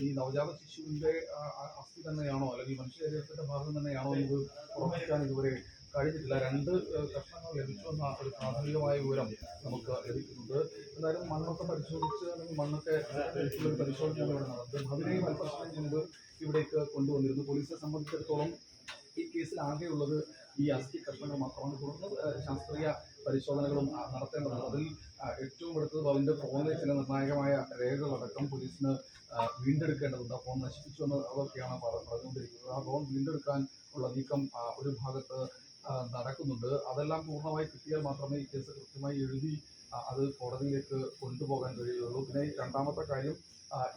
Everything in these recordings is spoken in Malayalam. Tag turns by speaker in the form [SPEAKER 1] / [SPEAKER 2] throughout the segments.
[SPEAKER 1] ഈ നവജാത ശിശുവിൻ്റെ അസ്ഥി തന്നെയാണോ അല്ലെങ്കിൽ മനുഷ്യശരീരത്തിൻ്റെ ഭാഗം തന്നെയാണോ ഇത് ഉറപ്പിക്കാൻ ഇതുവരെ കഴിഞ്ഞിട്ടില്ല. 2 കഷ്ണങ്ങൾ ലഭിച്ചുവെന്ന ഒരു പ്രാഥമികമായ വിവരം നമുക്ക് ലഭിക്കുന്നുണ്ട്. എന്തായാലും മണ്ണൊക്കെ പരിശോധിച്ച് അല്ലെങ്കിൽ മണ്ണൊക്കെ പരിശോധന നടത്തും. അതിനെയും അല്പസമയം മുൻപ് ഇവിടേക്ക് കൊണ്ടുവന്നിരുന്നു. പോലീസിനെ സംബന്ധിച്ചിടത്തോളം ഈ കേസിൽ ആകെയുള്ളത് ഈ അസ്ഥി കഷ്ണങ്ങൾ മാത്രമാണ്. തുടർന്ന് ശാസ്ത്രീയ പരിശോധനകളും നടത്തേണ്ടതുണ്ട്. അതിൽ ഏറ്റവും അടുത്തത് അതിൻ്റെ ഫോണിലെ ചില നിർണായകമായ രേഖകളടക്കം പോലീസിന് വീണ്ടെടുക്കേണ്ടതുണ്ട്. ഫോൺ നശിപ്പിച്ചുവെന്ന് അതൊക്കെയാണ് പറഞ്ഞുകൊണ്ടിരിക്കുന്നത്. ആ ഫോൺ വീണ്ടെടുക്കാൻ ഉള്ള നീക്കം ഒരു ഭാഗത്ത് നടക്കുന്നുണ്ട്. അതെല്ലാം പൂർണ്ണമായി കിട്ടിയാൽ മാത്രമേ ഈ കേസ് കൃത്യമായി എഴുതി അത് കോടതിയിലേക്ക് കൊണ്ടുപോകാൻ കഴിയുകയുള്ളൂ. പിന്നെ രണ്ടാമത്തെ കാര്യം,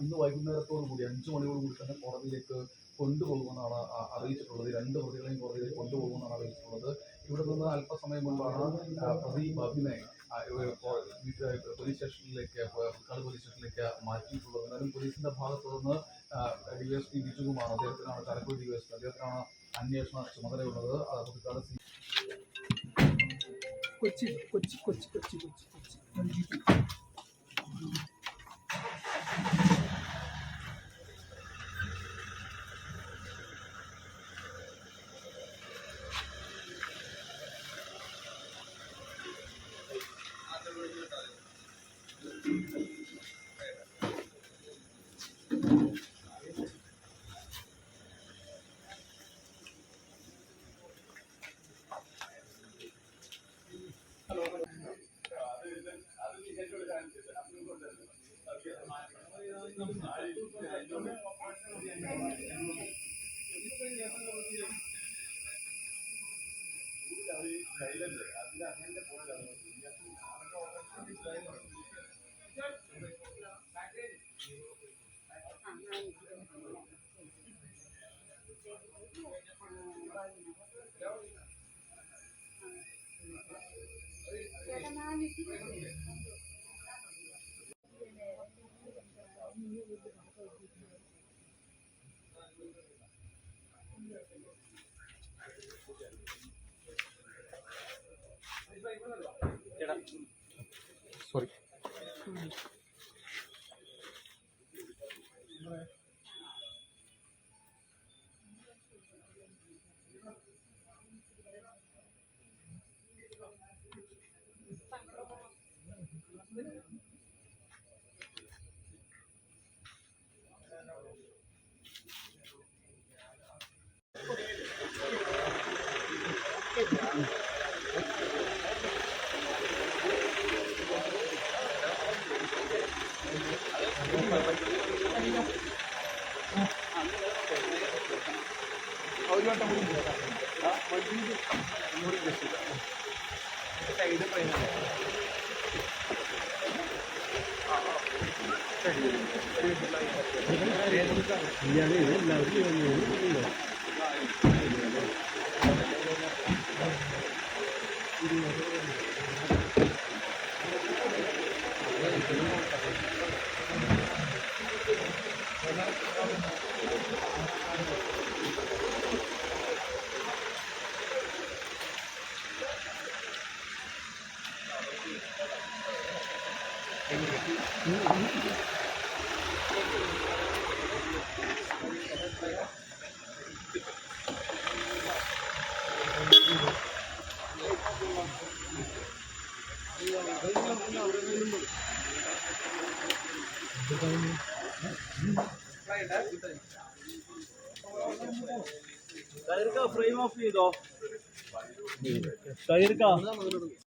[SPEAKER 1] ഇന്ന് വൈകുന്നേരത്തോടു കൂടി 5 മണിയോടുകൂടി തന്നെ കോടതിയിലേക്ക് കൊണ്ടുപോകുമെന്നാണ് അറിയിച്ചിട്ടുള്ളത്. 2 പ്രതികളെയും കോടതിയിലേക്ക് കൊണ്ടുപോകുമെന്നാണ് അറിയിച്ചിട്ടുള്ളത്. ഇവിടെ നിന്ന് അല്പസമയം മുൻപാണ് പ്രതി ബബിനെ പോലീസ് സ്റ്റേഷനിലേക്ക് മാറ്റിയിട്ടുള്ളത്. എന്നാലും പോലീസിന്റെ ഭാഗത്തു നിന്ന് DSP ബിജുകുമാർ, അദ്ദേഹത്തിനാണ് ചാലക്കുടി DSP, അദ്ദേഹത്തിനാണ് അന്വേഷണ ചുമതലയുള്ളത്. Puthukkad
[SPEAKER 2] Kochi Kochi Kochi Kochi Kochi Kochi
[SPEAKER 1] sorry
[SPEAKER 2] frame off ചെയ്തോ?